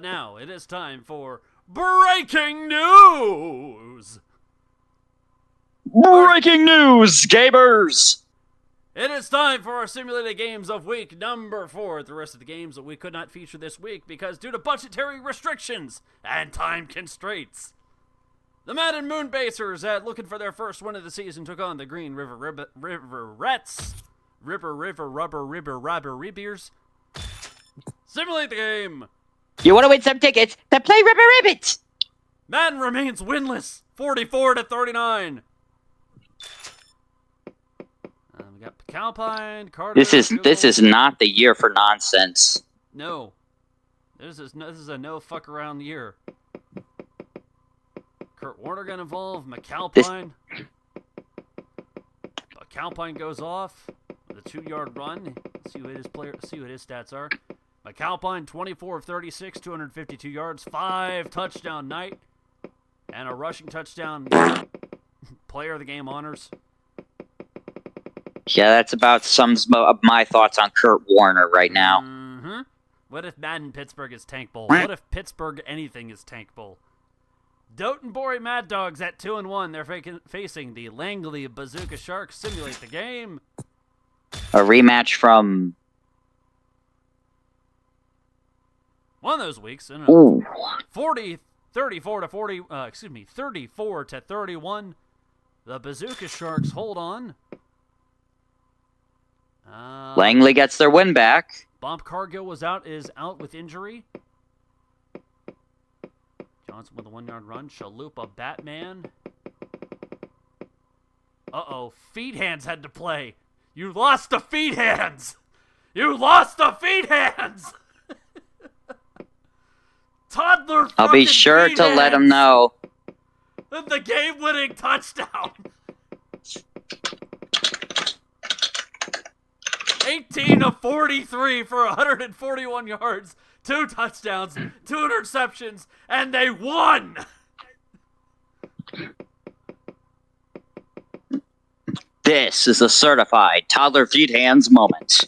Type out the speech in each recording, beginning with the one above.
But now it is time for breaking news. Breaking news, gamers! It is time for our simulated games of week number 4. The rest of the games that we could not feature this week because due to budgetary restrictions and time constraints. The Madden Moonbasers, looking for their first win of the season, took on the Green River Rats. Ribbeers. Simulate the game. You want to win some tickets? Then play Ribber Ribbit! Madden remains winless, 44-39. We got Calpine, Carter. This is not the year for nonsense. No. This is a no fuck around year. Kurt Warner got involved. McAlpine. McAlpine goes off with a 2-yard run. See what his stats are. McAlpine, 24 of 36, 252 yards, 5 touchdown night, and a rushing touchdown. Player of the game honors. Yeah, that's about sums of my thoughts on Kurt Warner right now. Mm-hmm. What if Madden Pittsburgh is Tank Bowl? What if Pittsburgh anything is Tank Bowl? Dotonbori Mad Dogs at 2-1. They're facing the Langley Bazooka Sharks. Simulate the game. A rematch from one of those weeks. 34 to 31. The Bazooka Sharks hold on. Langley gets their win back. Bob Cargill is out with injury. Johnson with a 1-yard run. Chalupa Batman. Uh-oh. Feed Hands had to play. You lost the Feed Hands! You lost the Feed Hands! Toddler I'll be sure to let him know. The game-winning touchdown. 18 of 43 for 141 yards, 2 touchdowns, 2 interceptions, and they won. This is a certified toddler feed hands moment.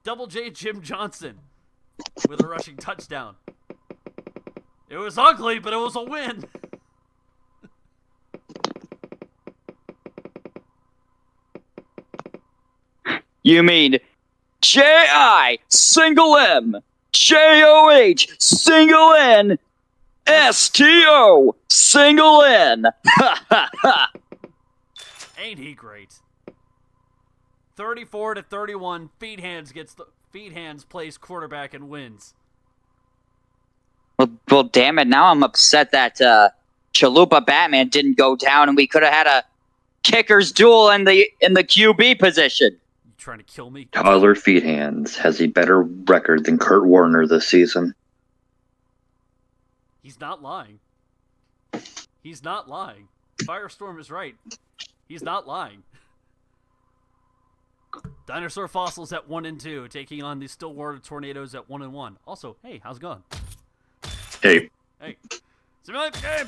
Double J Jim Johnson with a rushing touchdown. It was ugly, but it was a win. You mean J-I single M J-O-H single N S-T-O single N. Ha ha ha. Ain't he great? 34 to 31. Feed Hands plays quarterback and wins. Well, damn it! Now I'm upset that Chalupa Batman didn't go down, and we could have had a kickers duel in the QB position. You trying to kill me? Toddler Feed Hands has a better record than Kurt Warner this season. He's not lying. He's not lying. Firestorm is right. He's not lying. Dinosaur Fossils at 1-2, taking on the Stillwater Tornadoes at 1-1. Also, hey, how's it going? Hey. Simulate the game.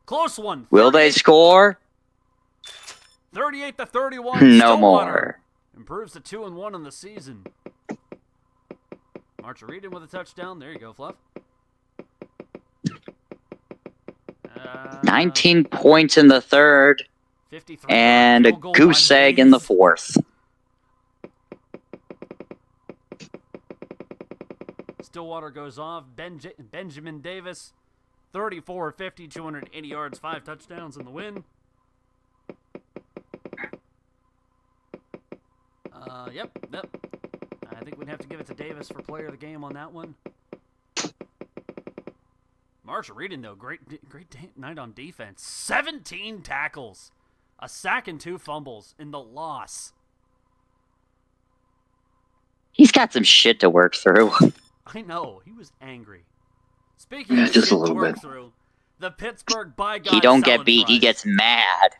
Close one. Will they score? 38 to 31. No Stillwater more. improves to 2-1 on the season. March Reedon with a touchdown. There you go, Fluff. 19 points in the third, 53 and a goose egg in the fourth. Stillwater goes off. Benjamin Davis, 34 50, 280 yards, 5 touchdowns in the win. Yep. I think we'd have to give it to Davis for player of the game on that one. Marshall Reedon, though, great night on defense. 17 tackles, a sack and 2 fumbles in the loss. He's got some shit to work through. I know, he was angry. Speaking of just shit a little to work bit. through, the Pittsburgh by God He don't salad get beat, he fries. gets mad.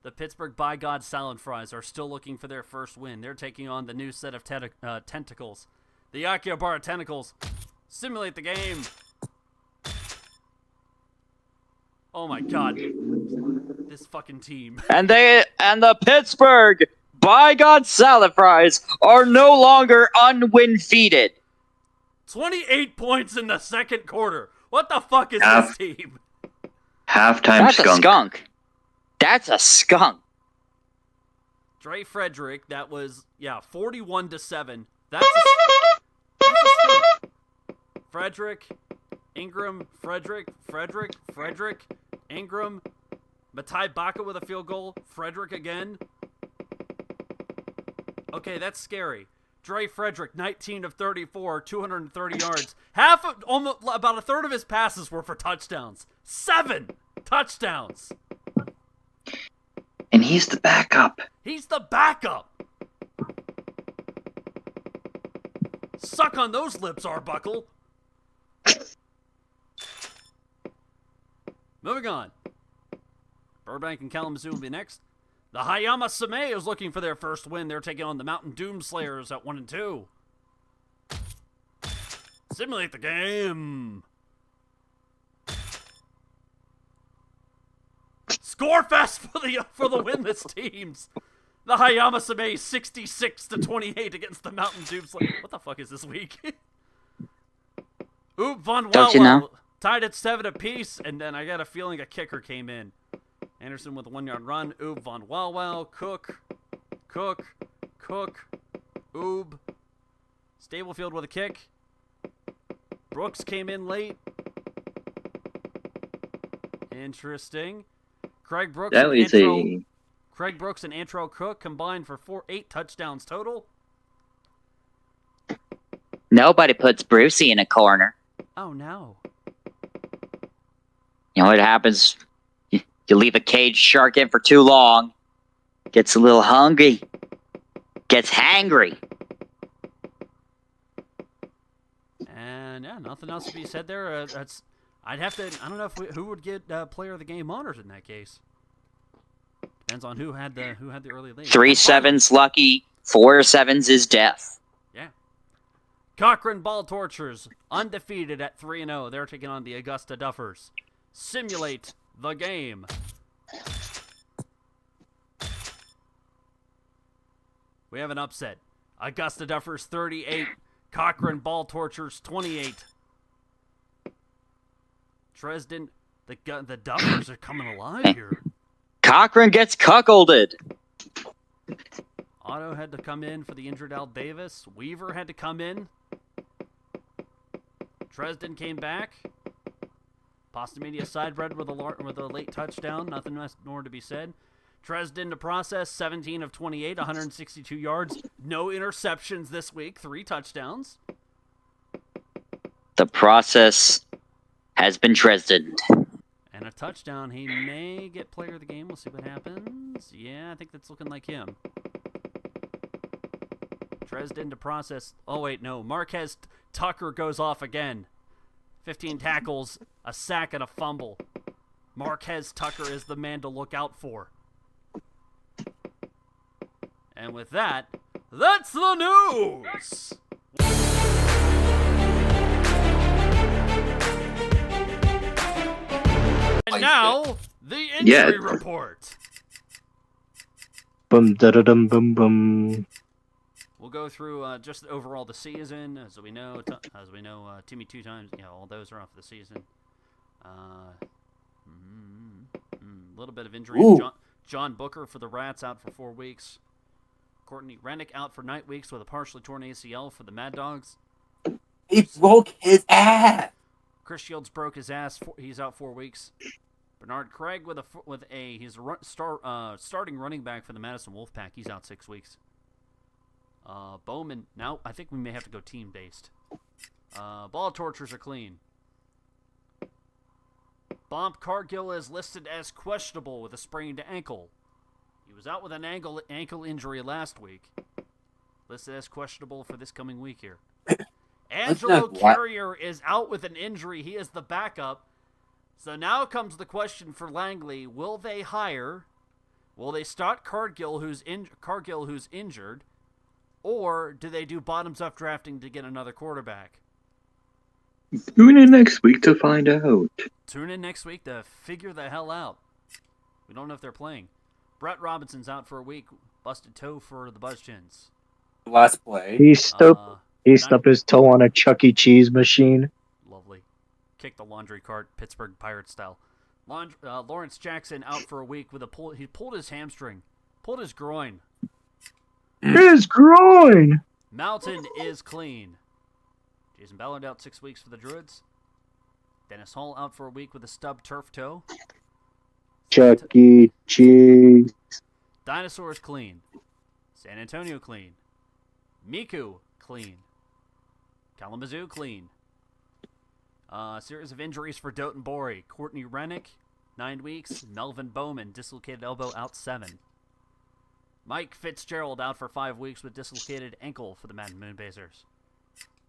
The Pittsburgh by God salad fries are still looking for their first win. They're taking on the new set of tentacles. The Akihabara Tentacles. Simulate the game. Oh my God. This fucking team. And the Pittsburgh by God salad fries are no longer unwin-feeded. 28 points in the second quarter. What the fuck is this team? Halftime That's skunk. a skunk. That's a skunk. Dre Frederick, that was, 41-7. That's a skunk. Frederick, Ingram, Frederick, Ingram, Matai Baca with a field goal, Frederick again. Okay, that's scary. Dre Frederick, 19 of 34, 230 yards. About a third of his passes were for touchdowns. 7 touchdowns. And he's the backup. He's the backup. Suck on those lips, Arbuckle. Moving on. Burbank and Kalamazoo will be next. The Hayama Same is looking for their first win. They're taking on the Mountain Doom Slayers at 1-2. Simulate the game. Scorefest for the winless teams. The Hayama Same 66-28 against the Mountain Doom Slayers. What the fuck is this week? Oop Von Don't you know? tied at 7 apiece, and then I got a feeling a kicker came in. Anderson with a 1-yard run. Oob Von Wellwell. Cook. Oob. Stablefield with a kick. Brooks came in late. Interesting. Craig Brooks and Antro Cook combined for 8 touchdowns total. Nobody puts Brucey in a corner. Oh, no. You know what happens? You leave a caged shark in for too long. Gets a little hungry. Gets hangry. And nothing else to be said there. I'd have to. I don't know who would get Player of the Game honors in that case. Depends on who had the early lead. 3 sevens lucky. 4 sevens is death. Yeah. Cochrane Ball Torchers undefeated at 3-0. They're taking on the Augusta Duffers. Simulate the game. We have an upset. Augusta Duffers 38. Cochrane Ball Torchers 28. Dresden, the Duffers are coming alive here. Cochrane gets cuckolded. Otto had to come in for the injured Al Davis. Weaver had to come in. Dresden came back. Postamania sidebred with a late touchdown. Nothing more to be said. Dresden to process, 17 of 28, 162 yards. No interceptions this week. 3 touchdowns. The process has been Dresden. And a touchdown. He may get player of the game. We'll see what happens. Yeah, I think that's looking like him. Dresden to process. Oh, wait, no. Marquez Tucker goes off again. 15 tackles, a sack, and a fumble. Marquez Tucker is the man to look out for. And with that, that's the news! And now, the injury report. Bum da da dum bum bum. We'll go through just overall the season, as we know. Timmy 2 times. All those are off the season. A little bit of injury. John Booker for the Rats out for 4 weeks. Courtney Rennick out for 9 weeks with a partially torn ACL for the Mad Dogs. He broke his ass. Chris Shields broke his ass. He's out 4 weeks. Bernard Craig he's a starting running back for the Madison Wolfpack. He's out 6 weeks. Bowman, now I think we may have to go team-based. Ball torchers are clean. Bomb Cargill is listed as questionable with a sprained ankle. He was out with an ankle injury last week. Listed as questionable for this coming week here. Angelo Carrier is out with an injury. He is the backup. So now comes the question for Langley. Will they start Cargill, who's injured? Or do they do bottoms-up drafting to get another quarterback? Tune in next week to find out. Tune in next week to figure the hell out. We don't know if they're playing. Brett Robinson's out for a week. Busted toe for the Buzzchins. Last play. He He stubbed his toe on a Chuck E. Cheese machine. Lovely. Kick the laundry cart, Pittsburgh Pirate style. Lawrence Jackson out for a week with a pull. He pulled his hamstring. Pulled his groin. His groin! Mountain is clean. Jason Ballard out 6 weeks for the Druids. Dennis Hall out for a week with a stubbed turf toe. Chuck E. Cheese. Dinosaurs clean. San Antonio clean. Miku clean. Kalamazoo clean. Series of injuries for Dotonbori. Courtney Rennick, 9 weeks. Melvin Bowman, dislocated elbow, out 7. Mike Fitzgerald out for 5 weeks with dislocated ankle for the Madden Moonbasers.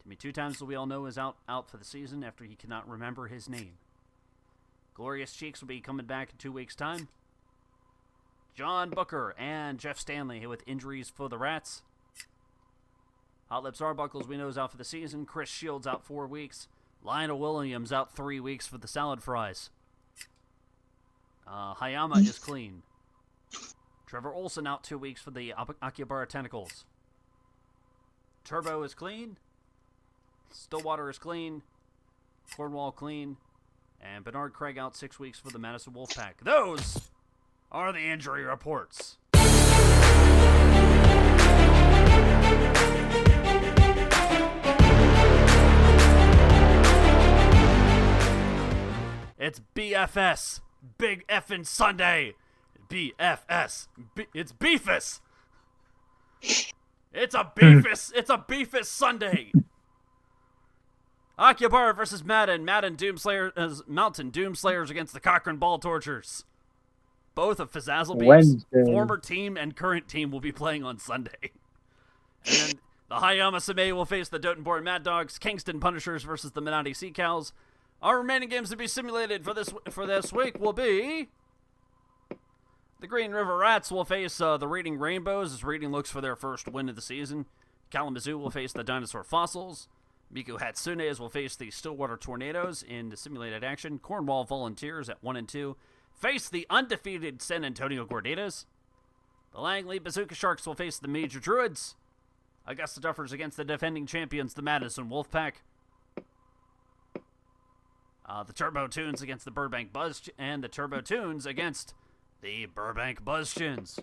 Timmy Two Times, we all know, is out for the season after he cannot remember his name. Glorious Cheeks will be coming back in 2 weeks' time. John Booker and Jeff Stanley with injuries for the Rats. Hot Lips Arbuckles, we know, is out for the season. Chris Shields out 4 weeks. Lionel Williams out 3 weeks for the Salad Fries. Hayama is clean. Trevor Olson out 2 weeks for the Akihabara Tentacles. Turbo is clean. Stillwater is clean. Cornwall clean. And Bernard Craig out 6 weeks for the Madison Wolfpack. Those are the injury reports. It's BFS. Big Effin' Sunday. BFS. It's Beefus. It's a Beefus. It's a Beefus Sunday. Akihabara versus Mountain Doomslayers against the Cochrane Ball Torchers. Both of Fizzazzlebeef's former team and current team will be playing on Sunday. And then the Hayama Same will face the Dotonbori Mad Dogs. Kingston Punishers versus the Menotti Sea Cows. Our remaining games to be simulated for this week will be the Green River Rats will face the Reading Rainbows as Reading looks for their first win of the season. Kalamazoo will face the Dinosaur Fossils. Miku Hatsunes will face the Stillwater Tornadoes in the simulated action. Cornwall Volunteers at 1-2 face the undefeated San Antonio Gorditas. The Langley Bazooka Sharks will face the Major Druids. Augusta Duffers against the defending champions, the Madison Wolfpack. The Turbo Tunes against the Burbank and the Turbo Tunes against the Burbank Buzzchins.